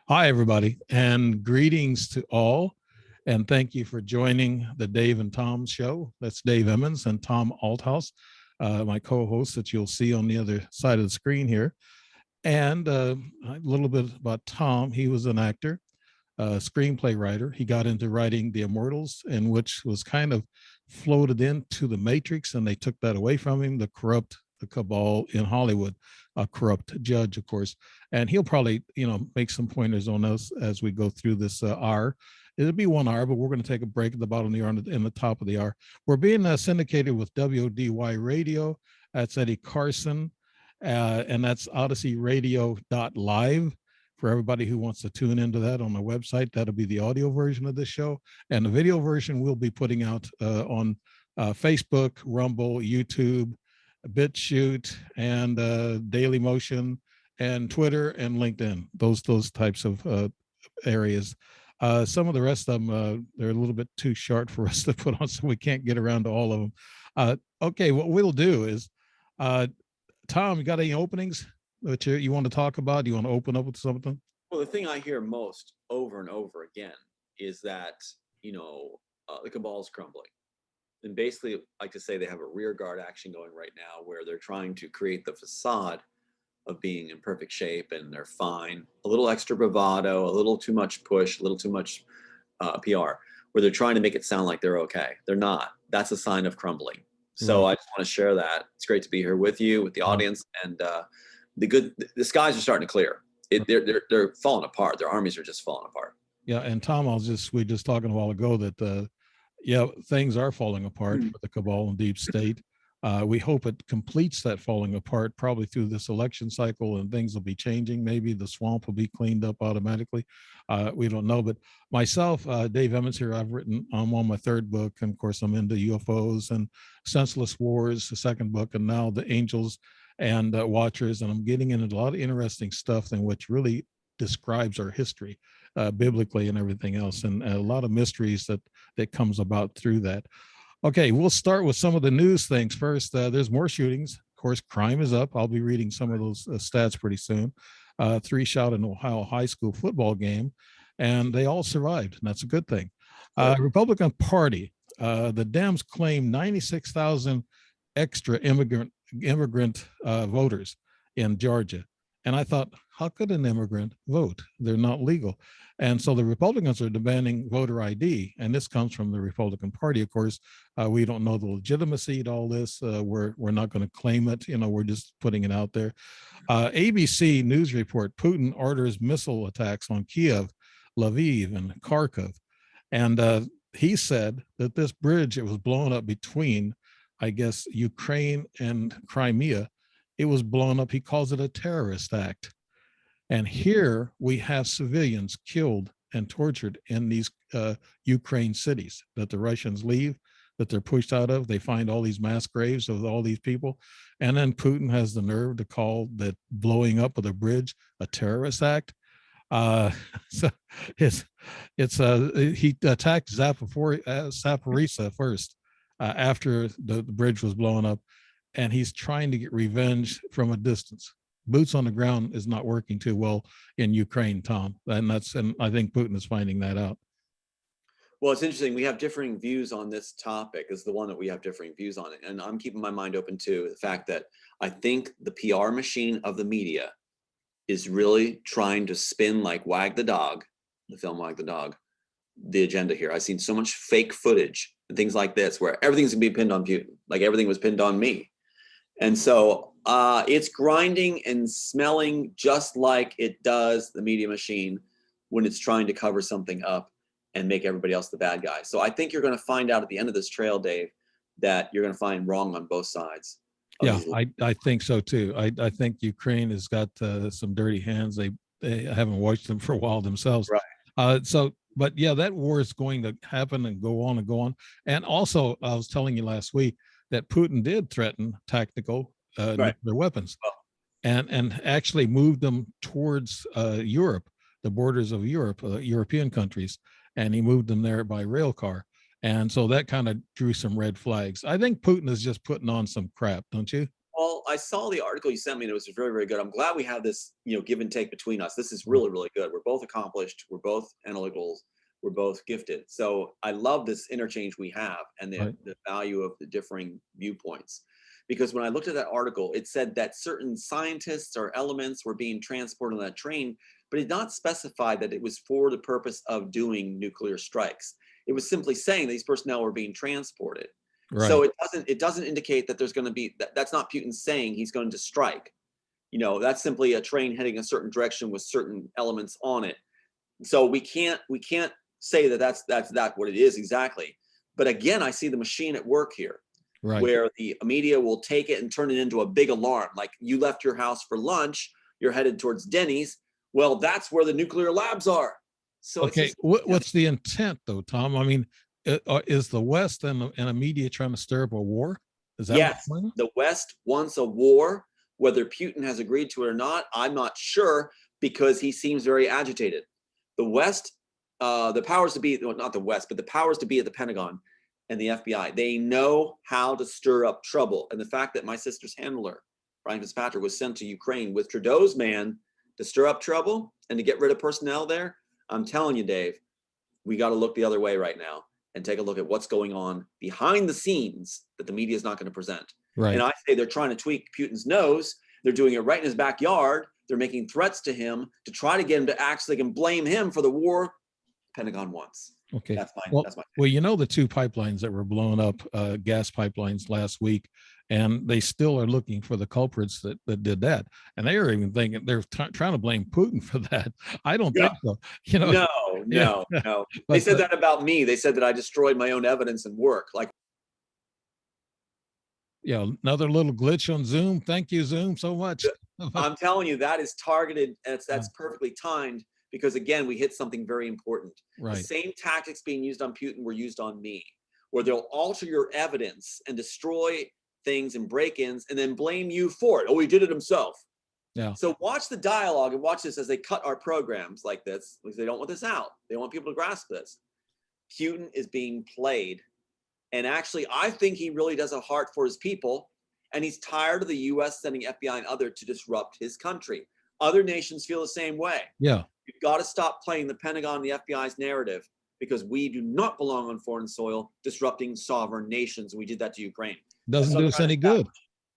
Hi, everybody, and greetings to all. And thank you for joining the Dave and Tom show. That's Dave Emmons and Tom Althouse, my co host that you'll see on the other side of the screen here. And a little bit about Tom. He was an actor, screenplay writer. He got into writing The Immortals, and which was kind of floated into the Matrix, and they took that away from him. The cabal in Hollywood, a corrupt judge, of course, and he'll probably make some pointers on us as we go through this hour. It'll be 1 hour, but we're going to take a break at the bottom of the hour and the top of the hour. We're being syndicated with WDY Radio. That's Eddie Carson, and that's OdysseyRadio.live for everybody who wants to tune into that on the website. That'll be the audio version of this show. And the video version we'll be putting out on Facebook, Rumble, YouTube, BitChute, and Daily Motion, and Twitter and LinkedIn. Those types of areas. Some of the rest of them, they're a little bit too short for us to put on, so we can't get around to all of them. Okay, what we'll do is, Tom, you got any openings that you want to talk about? Do you want to open up with something? Well, the thing I hear most over and over again is that, the cabal's crumbling. And basically, like to say they have a rear guard action going right now where they're trying to create the facade of being in perfect shape and they're fine. A little extra bravado, a little too much push, a little too much PR, where they're trying to make it sound like they're okay. They're not. That's a sign of crumbling. So I just want to share that. It's great to be here with you, with the audience, and the skies are starting to clear. They're falling apart. Their armies are just falling apart. Yeah, and Tom, we just talking a while ago that things are falling apart for the cabal and deep state. We hope it completes that falling apart probably through this election cycle, and things will be changing. Maybe the swamp will be cleaned up automatically. We don't know. But myself, Dave Emmons here, I'm on my third book. And of course, I'm into UFOs and Senseless Wars, the second book, and now the Angels and Watchers. And I'm getting into a lot of interesting stuff in which really describes our history biblically and everything else, and a lot of mysteries that comes about through that. Okay, we'll start with some of the news things first. There's more shootings. Of course, crime is up. I'll be reading some of those stats pretty soon. 3 shot in Ohio high school football game, and they all survived, and that's a good thing. Republican Party, the Dems claim 96,000 extra immigrant voters in Georgia. And I thought, how could an immigrant vote? They're not legal. And so the Republicans are demanding voter ID. And this comes from the Republican Party. Of course, we don't know the legitimacy to all this. We're not going to claim it. We're just putting it out there. ABC News report, Putin orders missile attacks on Kiev, Lviv, and Kharkov. And he said that this bridge, it was blown up between, I guess, Ukraine and Crimea. It was blown up. He calls it a terrorist act. And here we have civilians killed and tortured in these Ukraine cities that the Russians leave, that they're pushed out of. They find all these mass graves of all these people. And then Putin has the nerve to call that blowing up of the bridge a terrorist act. So he attacked Zaporizhzhia first after the bridge was blown up. And he's trying to get revenge from a distance. Boots on the ground is not working too well in Ukraine, Tom. And I think Putin is finding that out. Well, it's interesting. We have differing views on this topic. Is the one that we have differing views on it. And I'm keeping my mind open to the fact that I think the PR machine of the media is really trying to spin like Wag the Dog, the film Wag the Dog, the agenda here. I've seen so much fake footage and things like this where everything's gonna be pinned on Putin, like everything was pinned on me. And so it's grinding and smelling just like it does the media machine when it's trying to cover something up and make everybody else the bad guy. So I think you're going to find out at the end of this trail, Dave, that you're going to find wrong on both sides. Yeah, I think so too. I think Ukraine has got some dirty hands. They haven't watched them for a while themselves. Right. But yeah, that war is going to happen and go on and go on. And also, I was telling you last week that Putin did threaten tactical nuclear weapons, and actually moved them towards Europe, the borders of Europe, European countries, and he moved them there by rail car. And so that kind of drew some red flags. I think Putin is just putting on some crap, don't you? Well, I saw the article you sent me, and it was very, very good. I'm glad we have this, give and take between us. This is really, really good. We're both accomplished. We're both analytical. We're both gifted. So I love this interchange we have and the value of the differing viewpoints. Because when I looked at that article, it said that certain scientists or elements were being transported on that train, but it did not specify that it was for the purpose of doing nuclear strikes. It was simply saying these personnel were being transported. Right. So it doesn't indicate that there's going to be, that's not Putin saying he's going to strike. That's simply a train heading a certain direction with certain elements on it. So we can't say that that's what it is exactly. But again, I see the machine at work here, where the media will take it and turn it into a big alarm. Like, you left your house for lunch, you're headed towards Denny's. Well, that's where the nuclear labs are. So okay, what's the intent though, Tom? I mean, is the West and the media trying to stir up a war? Is that yes, the West wants a war. Whether Putin has agreed to it or not, I'm not sure, because he seems very agitated. The West, the powers to be, well, not the West, but the powers to be at the Pentagon and the FBI, they know how to stir up trouble. And the fact that my sister's handler, Brian Fitzpatrick, was sent to Ukraine with Trudeau's man to stir up trouble and to get rid of personnel there, I'm telling you, Dave, we got to look the other way right now and take a look at what's going on behind the scenes that the media is not going to present. And I say they're trying to tweak Putin's nose. They're doing it right in his backyard. They're making threats to him to try to get him to actually can blame him for the war Pentagon wants. Okay. That's my well, the two pipelines that were blown up, gas pipelines last week, and they still are looking for the culprits that did that. And they are even thinking they're trying to blame Putin for that. I don't think so. No. They said that about me. They said that I destroyed my own evidence and work. Like, another little glitch on Zoom. Thank you, Zoom, so much. I'm telling you, that is targeted, and that's perfectly timed. Because again, we hit something very important. The same tactics being used on Putin were used on me, where they'll alter your evidence and destroy things and break-ins and then blame you for it. Oh, he did it himself. Yeah. So watch the dialogue and watch this as they cut our programs like this, because they don't want this out. They want people to grasp this. Putin is being played. And actually, I think he really does a heart for his people. And he's tired of the US sending FBI and other to disrupt his country. Other nations feel the same way. Yeah. You've got to stop playing the Pentagon and the FBI's narrative, because we do not belong on foreign soil disrupting sovereign nations. We did that to Ukraine. Doesn't do us any good.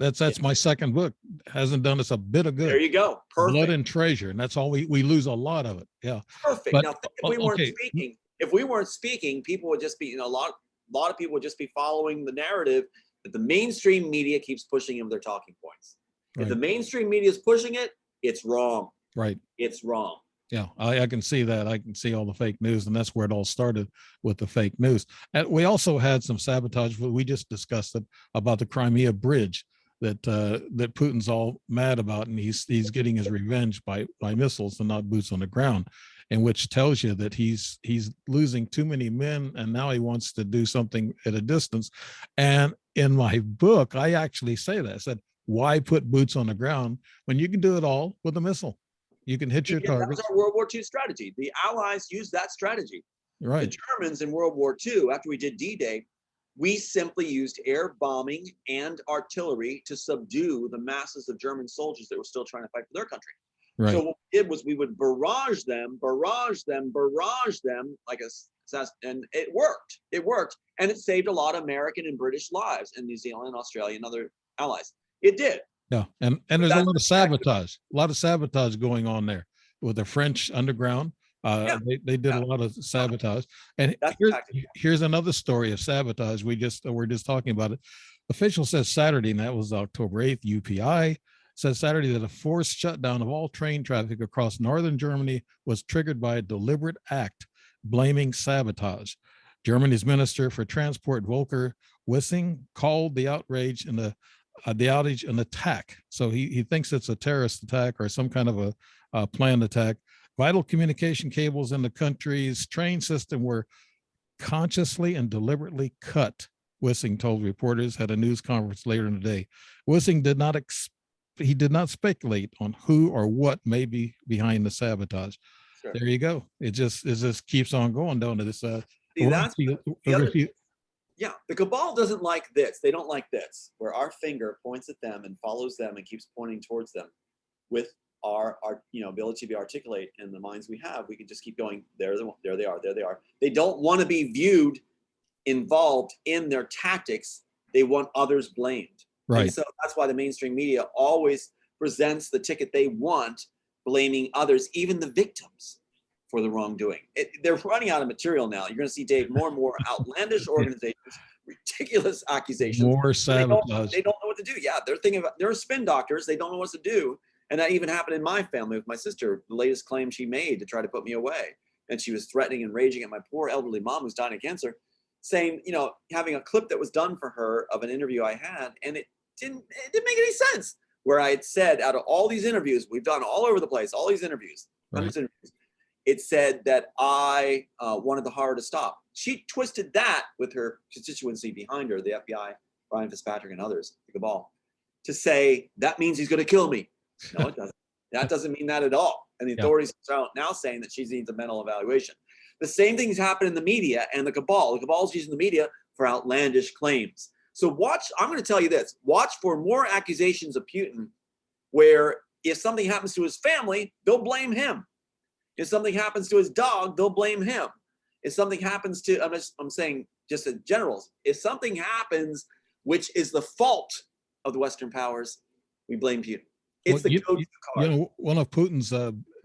That's my second book. Hasn't done us a bit of good. There you go. Perfect. Blood and treasure. And that's all we lose a lot of it. Yeah. Perfect. But, now, if we weren't speaking, people would just be, a lot of people would just be following the narrative that the mainstream media keeps pushing them their talking points. If the mainstream media is pushing it, it's wrong. Right. It's wrong. Yeah, I can see that. I can see all the fake news, and that's where it all started, with the fake news. And we also had some sabotage. We just discussed it about the Crimea bridge that Putin's all mad about, and he's getting his revenge by missiles and not boots on the ground, and which tells you that he's losing too many men, and now he wants to do something at a distance. And in my book, I actually say that. I said, why put boots on the ground when you can do it all with a missile? You can hit your targets. That was our World War II strategy. The Allies used that strategy. Right. The Germans in World War II, after we did D-Day, we simply used air bombing and artillery to subdue the masses of German soldiers that were still trying to fight for their country. Right. So what we did was we would barrage them, like and it worked. It worked. And it saved a lot of American and British lives, and New Zealand, Australia, and other allies. It did. Yeah, and there's a lot of sabotage going on there with the French underground. They did a lot of sabotage. And here's another story of sabotage. We're just talking about it. Official says Saturday, and that was October 8th, UPI says Saturday that a forced shutdown of all train traffic across northern Germany was triggered by a deliberate act, blaming sabotage. Germany's Minister for Transport, Volker Wissing, called the outrage and the outage an attack. So he thinks it's a terrorist attack or some kind of a planned attack. Vital communication cables in the country's train system were consciously and deliberately cut, Wissing told reporters at a news conference later in the day. Wissing did not speculate on who or what may be behind the sabotage. Sure. There you go. It just keeps on going, don't it? Yeah, the cabal doesn't like this. They don't like this, where our finger points at them and follows them and keeps pointing towards them. With our ability to be articulate in the minds we have, we can just keep going. There they are. There they are. They don't want to be viewed involved in their tactics. They want others blamed. Right. And so that's why the mainstream media always presents the ticket they want, blaming others, even the victims, for the wrongdoing. They're running out of material now. You're going to see, Dave, more and more outlandish organizations, ridiculous accusations. More sabotage. They don't know what to do. Yeah, they're thinking about, they're spin doctors. They don't know what to do. And that even happened in my family with my sister. The latest claim she made to try to put me away. And she was threatening and raging at my poor elderly mom who's dying of cancer, saying, having a clip that was done for her of an interview I had, and it didn't make any sense. Where I had said, out of all these interviews we've done all over the place, all these interviews, hundreds of interviews, it said that I wanted the horror to stop. She twisted that with her constituency behind her, the FBI, Brian Fitzpatrick and others, the cabal, to say that means he's going to kill me. No, it doesn't. That doesn't mean that at all. And the authorities are now saying that she needs a mental evaluation. The same things happen in the media and the cabal. The cabal is using the media for outlandish claims. So watch, I'm going to tell you this, watch for more accusations of Putin where if something happens to his family, they'll blame him. If something happens to his dog, they'll blame him. If something happens to, I'm saying just in generals, if something happens which is the fault of the Western powers, we blame Putin. It's the code to the card. One of Putin's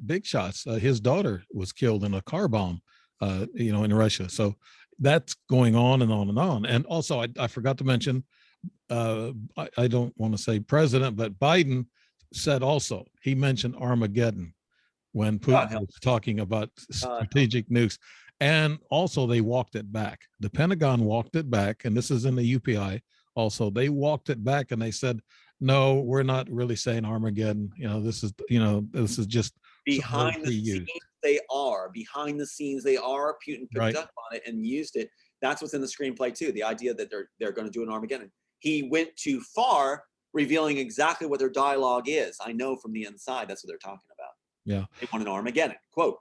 big shots, his daughter was killed in a car bomb, in Russia. So that's going on and on and on. And also, I forgot to mention, I don't want to say president, but Biden said also, he mentioned Armageddon when Putin was talking about strategic nukes. And also they walked it back. The Pentagon walked it back. And this is in the UPI also. They walked it back and they said, no, we're not really saying Armageddon. This is just behind the scenes. They are behind the scenes. They are. Putin picked up on it and used it. That's what's in the screenplay too. The idea that they're going to do an Armageddon. He went too far, revealing exactly what their dialogue is. I know from the inside that's what they're talking about. Yeah, they want an Armageddon quote.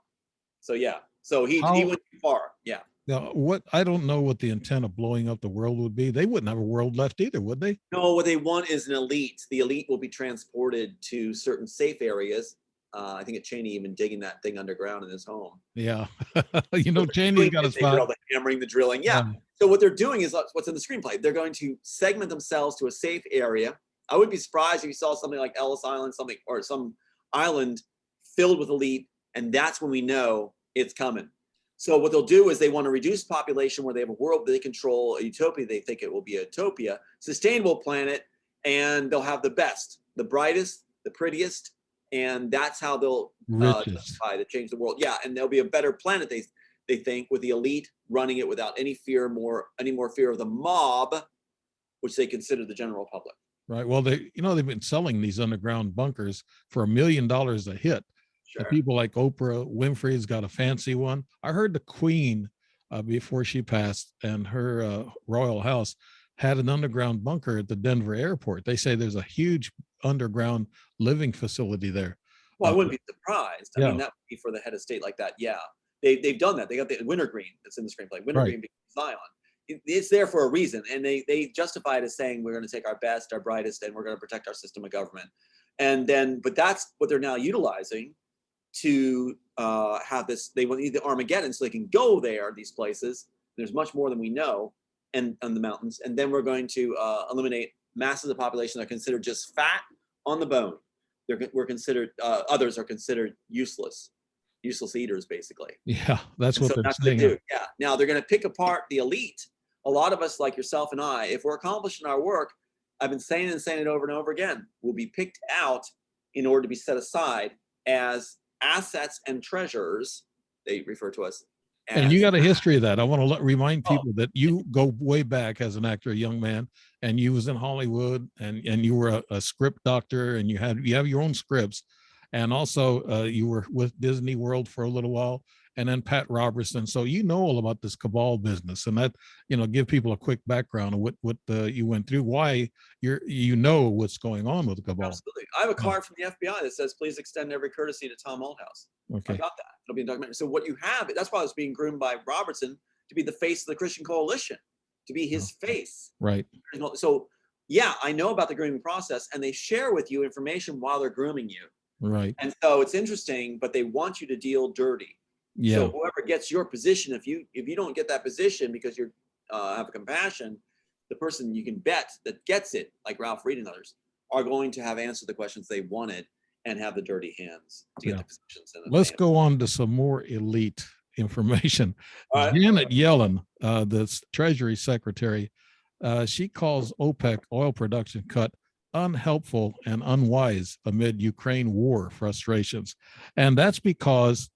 So yeah, so he went too far. Yeah. Now, I don't know what the intent of blowing up the world would be. They wouldn't have a world left either, would they? No, what they want is an elite. The elite will be transported to certain safe areas. I think Cheney even digging that thing underground in his home. Yeah. Cheney's got a spot. The hammering, the drilling. Yeah. So what they're doing is what's in the screenplay. They're going to segment themselves to a safe area. I would be surprised if you saw something like Ellis Island, or some island filled with elite. And that's when we know it's coming. So what they'll do is they want to reduce population where they have a world they control, a utopia. They think it will be a utopia, sustainable planet, and they'll have the best, the brightest, the prettiest, and that's how they'll justify to change the world. Yeah, and there'll be a better planet. They think with the elite running it without any more fear of the mob, which they consider the general public. Right. Well, they've been selling these underground bunkers for $1 million a hit. Sure. People like Oprah Winfrey's got a fancy one. I heard the Queen, before she passed, and her royal house had an underground bunker at the Denver airport. They say there's a huge underground living facility there. Well, I wouldn't be surprised. I mean, that would be for the head of state like that. Yeah, they've done that. They got the wintergreen that's in the screenplay. Wintergreen being Zion. It's there for a reason, and they justify it as saying we're going to take our best, our brightest, and we're going to protect our system of government. But that's what they're now utilizing to have this. They want the Armageddon so they can go there, these places. There's much more than we know, and on the mountains. And then we're going to eliminate masses of population that are considered just fat on the bone. We're considered, others are considered useless eaters, basically. Yeah, that's what they're saying. What they do. Yeah. Now they're going to pick apart the elite. A lot of us, like yourself and I, if we're accomplishing our work, I've been saying it over and over again, will be picked out in order to be set aside as assets and treasures. They refer to us. And you got a history of that. I want to remind people that you go way back as an actor, a young man, and you was in Hollywood, and you were a script doctor, and you have your own scripts, and also you were with Disney World for a little while, and then Pat Robertson. So you know all about this cabal business, and that give people a quick background of what you went through, why what's going on with the cabal. Absolutely. I have a card from the FBI that says, "Please extend every courtesy to Tom Althouse." Okay. I got that. It'll be in documentary. So what you have, that's why I was being groomed by Robertson to be the face of the Christian coalition, to be his face. Right. So yeah, I know about the grooming process, and they share with you information while they're grooming you. Right. And so it's interesting, but they want you to deal dirty. Yeah. So whoever gets your position, if you don't get that position because you have a compassion, the person you can bet that gets it, like Ralph Reed and others, are going to have answered the questions they wanted and have the dirty hands to get the positions. Let's go on to some more elite information. Right. Janet Yellen, the Treasury Secretary, she calls OPEC oil production cut unhelpful and unwise amid Ukraine war frustrations. And that's because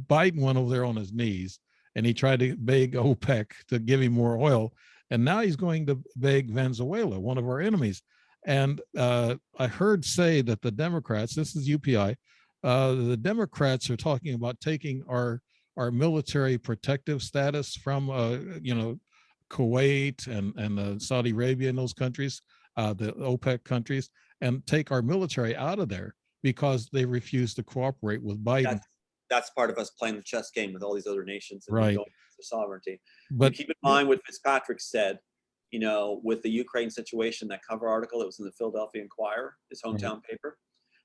Biden went over there on his knees and he tried to beg OPEC to give him more oil. And now he's going to beg Venezuela, one of our enemies. And I heard say that the Democrats, this is UPI, the Democrats are talking about taking our military protective status from, Kuwait and Saudi Arabia and those countries, the OPEC countries, and take our military out of there because they refuse to cooperate with Biden. That's part of us playing the chess game with all these other nations and right. going for sovereignty. But keep in mind what Fitzpatrick said, with the Ukraine situation, that cover article that was in the Philadelphia Inquirer, his hometown paper,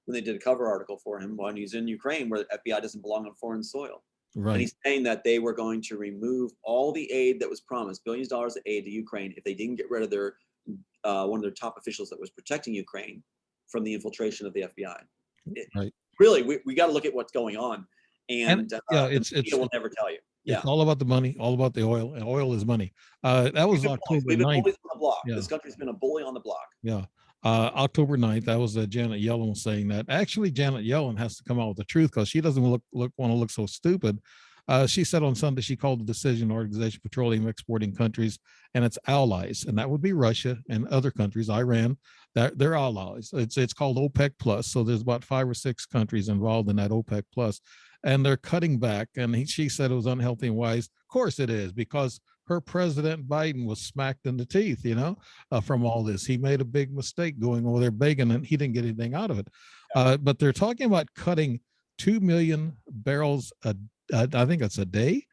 when they did a cover article for him when he's in Ukraine, where the FBI doesn't belong on foreign soil. Right. And he's saying that they were going to remove all the aid that was promised, billions of dollars of aid to Ukraine, if they didn't get rid of their one of their top officials that was protecting Ukraine from the infiltration of the FBI. Right. Really, we got to look at what's going on. And it's will never tell you. It's all about the money, all about the oil, and oil is money. That was October 9th. We've been bullies on the block. This country's been a bully on the block. Yeah. October 9th, that was Janet Yellen saying that. Actually, Janet Yellen has to come out with the truth because she doesn't want to look so stupid. She said on Sunday she called the Decision Organization petroleum exporting countries and its allies, and that would be Russia and other countries, Iran, that they're allies. It's called OPEC plus. So there's about 5 or 6 countries involved in that OPEC plus, and they're cutting back. And she said it was unhealthy and wise. Of course it is, because her President Biden was smacked in the teeth, from all this. He made a big mistake going over there begging, and he didn't get anything out of it. But they're talking about cutting 2 million barrels I think it's a day.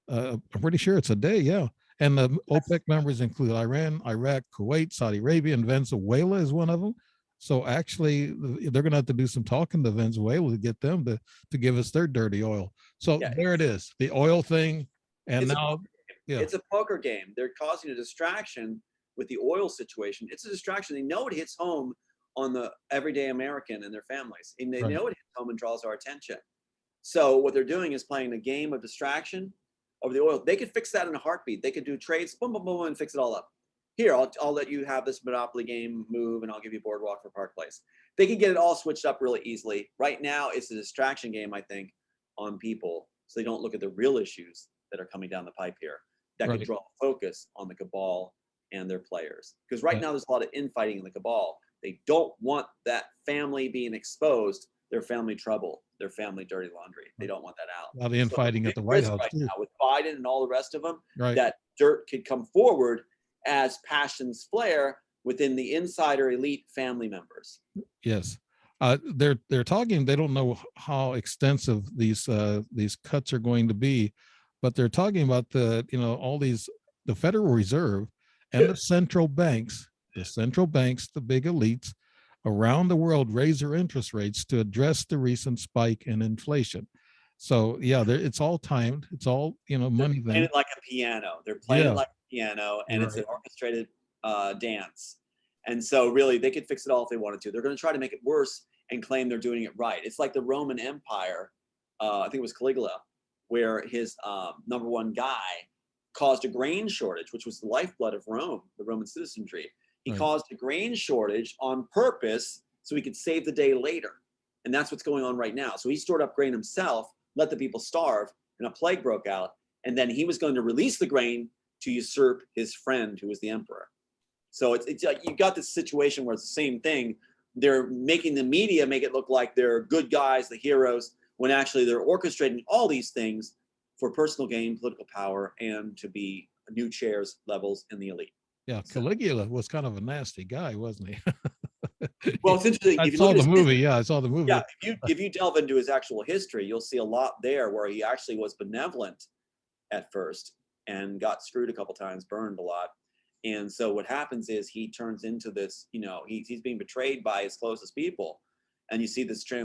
I'm pretty sure it's a day. Yeah. And the OPEC members include Iran, Iraq, Kuwait, Saudi Arabia, and Venezuela is one of them. So actually, they're going to have to do some talking to Venezuela to get them to give us their dirty oil. So there it is, the oil thing. And now, it's a poker game. They're causing a distraction with the oil situation. It's a distraction. They know it hits home on the everyday American and their families, and they know it hits home and draws our attention. So what they're doing is playing a game of distraction over the oil. They could fix that in a heartbeat. They could do trades, boom, boom, boom, and fix it all up. Here, I'll let you have this Monopoly game move, and I'll give you Boardwalk for Park Place. They can get it all switched up really easily. Right now, it's a distraction game, I think, on people, so they don't look at the real issues that are coming down the pipe here that could draw focus on the cabal and their players. Because right now, there's a lot of infighting in the cabal. They don't want that family being exposed, their family trouble, their family dirty laundry. They don't want that out. A lot of infighting at the White House right too. now with Biden and all the rest of them, Right. that dirt could come forward as passions flare within the insider elite family members. Yes. They're talking, they don't know how extensive these cuts are going to be, but they're talking about the Federal Reserve and the central banks, the big elites around the world raise their interest rates to address the recent spike in inflation. So it's all timed. It's all, money. They're playing it like a piano. They're playing it like a piano, and it's an orchestrated dance. And so really, they could fix it all if they wanted to. They're going to try to make it worse and claim they're doing it right. It's like the Roman Empire. I think it was Caligula, where his number one guy caused a grain shortage, which was the lifeblood of Rome, the Roman citizenry. He caused a grain shortage on purpose so he could save the day later. And that's what's going on right now. So he stored up grain himself, let the people starve, and a plague broke out. And then he was going to release the grain to usurp his friend, who was the emperor. So it's like you got this situation where it's the same thing. They're making the media make it look like they're good guys, the heroes, when actually they're orchestrating all these things for personal gain, political power, and to be new chairs levels in the elite. Yeah, Caligula was kind of a nasty guy, wasn't he? Well, it's interesting. I saw the movie. I saw the movie. Yeah, if you delve into his actual history, you'll see a lot there where he actually was benevolent at first and got screwed a couple times, burned a lot. And so what happens is he turns into this, he's being betrayed by his closest people. And you see this